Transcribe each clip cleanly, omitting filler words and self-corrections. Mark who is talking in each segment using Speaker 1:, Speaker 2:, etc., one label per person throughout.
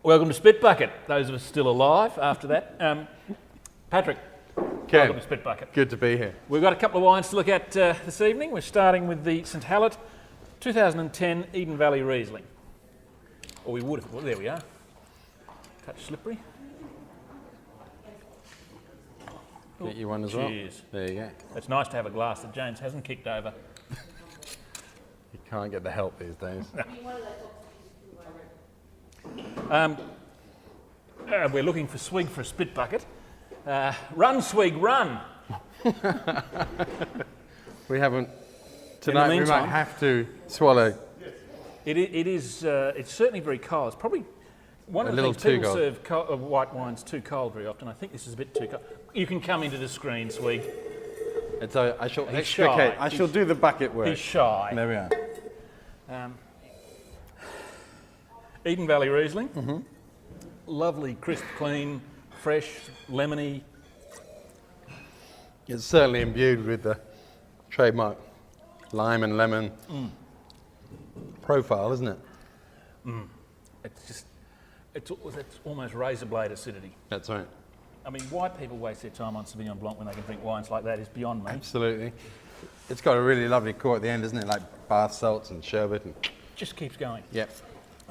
Speaker 1: Welcome to Spit Bucket, those of us still alive after that. Patrick, welcome to Spit Bucket.
Speaker 2: Good to be here.
Speaker 1: We've got a couple of wines to look at this evening. We're starting with the St Hallett 2010 Eden Valley Riesling. Or we would have, well, there we are. Touch slippery.
Speaker 2: Get you one as well.
Speaker 1: Cheers.
Speaker 2: There you go.
Speaker 1: It's nice to have a glass that James hasn't kicked over.
Speaker 2: You can't get the help these days.
Speaker 1: We're looking for swig for a Spit Bucket. Run, swig, run!
Speaker 2: We haven't. Tonight we
Speaker 1: meantime,
Speaker 2: might have to swallow.
Speaker 1: It's certainly very cold. It's probably one of the things people serve white wines too cold very often. I think this is a bit too cold. You can come into the screen, swig.
Speaker 2: It's I shall
Speaker 1: He's
Speaker 2: extricate.
Speaker 1: shy.
Speaker 2: I shall do the bucket work.
Speaker 1: He's shy.
Speaker 2: There we are.
Speaker 1: Eden Valley Riesling. Lovely, crisp, clean, fresh, lemony.
Speaker 2: It's certainly imbued with the trademark lime and lemon profile, isn't it?
Speaker 1: It's almost razor blade acidity.
Speaker 2: That's right.
Speaker 1: I mean, why people waste their time on Sauvignon Blanc when they can drink wines like that is beyond me.
Speaker 2: Absolutely. It's got a really lovely core at the end, isn't it? Like bath salts and sherbet. And
Speaker 1: Just keeps going.
Speaker 2: yep.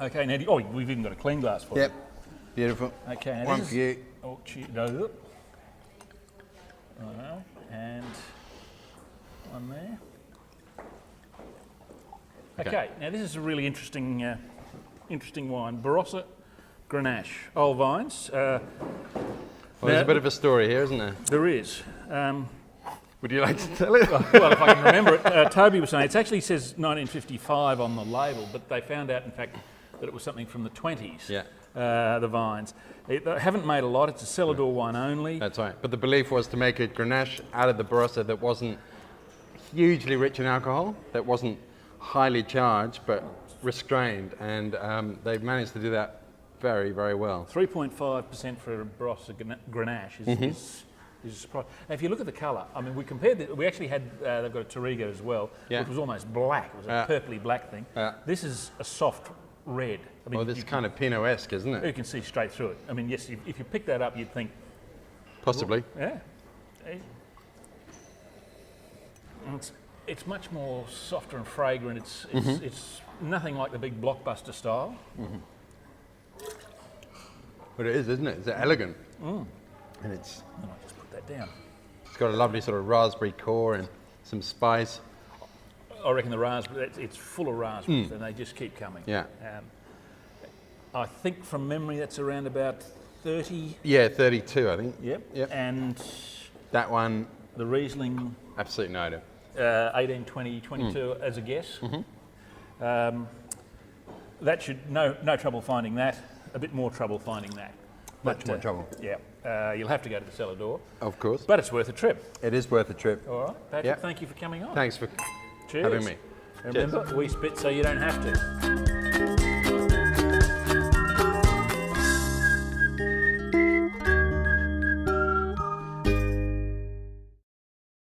Speaker 1: Okay, now, we've even got a clean glass for
Speaker 2: Yep.
Speaker 1: you.
Speaker 2: Beautiful.
Speaker 1: Okay, now
Speaker 2: One
Speaker 1: this
Speaker 2: for you.
Speaker 1: Oh, cheers. No. Right, and one there. Okay, now this is a really interesting wine. Barossa, Grenache, old vines.
Speaker 2: Well, there's a bit of a story here, isn't there?
Speaker 1: There is.
Speaker 2: Would you like to tell it?
Speaker 1: Well, if I can remember it, Toby was saying it actually says 1955 on the label, but they found out, in fact, that it was something from the 20s.
Speaker 2: Yeah.
Speaker 1: The vines. They haven't made a lot. It's a cellar door wine only.
Speaker 2: That's right. But the belief was to make a Grenache out of the Barossa that wasn't hugely rich in alcohol, that wasn't highly charged, but restrained. And they've managed to do that very, very well.
Speaker 1: 3.5% for a Barossa Grenache is a surprise. Now, if you look at the colour, I mean, we compared it. We actually had, they've got a Touriga as well, which was almost black. It was a purpley black thing. This is a soft red. I mean,
Speaker 2: This is kind of Pinot-esque, isn't it?
Speaker 1: you can see straight through it. I mean, yes, if you pick that up, you'd think,
Speaker 2: Possibly.
Speaker 1: yeah. And it's much more softer and fragrant. It's nothing like the big blockbuster style.
Speaker 2: But it is, isn't it? It's elegant. And
Speaker 1: I might just put that down.
Speaker 2: it's got a lovely sort of raspberry core and some spice.
Speaker 1: I reckon the raspberry, it's full of raspberries and they just keep coming.
Speaker 2: Yeah.
Speaker 1: I think from memory that's around about 30.
Speaker 2: Yeah, 32, I think.
Speaker 1: Yep. And
Speaker 2: That one,
Speaker 1: the Riesling,
Speaker 2: absolutely no idea.
Speaker 1: 18, 20, 22 as a guess. That should, no trouble finding that. A bit more trouble finding that.
Speaker 2: Much more trouble.
Speaker 1: Yeah. You'll have to go to the cellar door.
Speaker 2: Of course.
Speaker 1: But it's worth a trip.
Speaker 2: It is worth a trip.
Speaker 1: All right. Patrick,
Speaker 2: Yep.
Speaker 1: thank you for coming on.
Speaker 2: Thanks for
Speaker 1: Cheers.
Speaker 2: having me.
Speaker 1: Remember, we spit so you don't have to.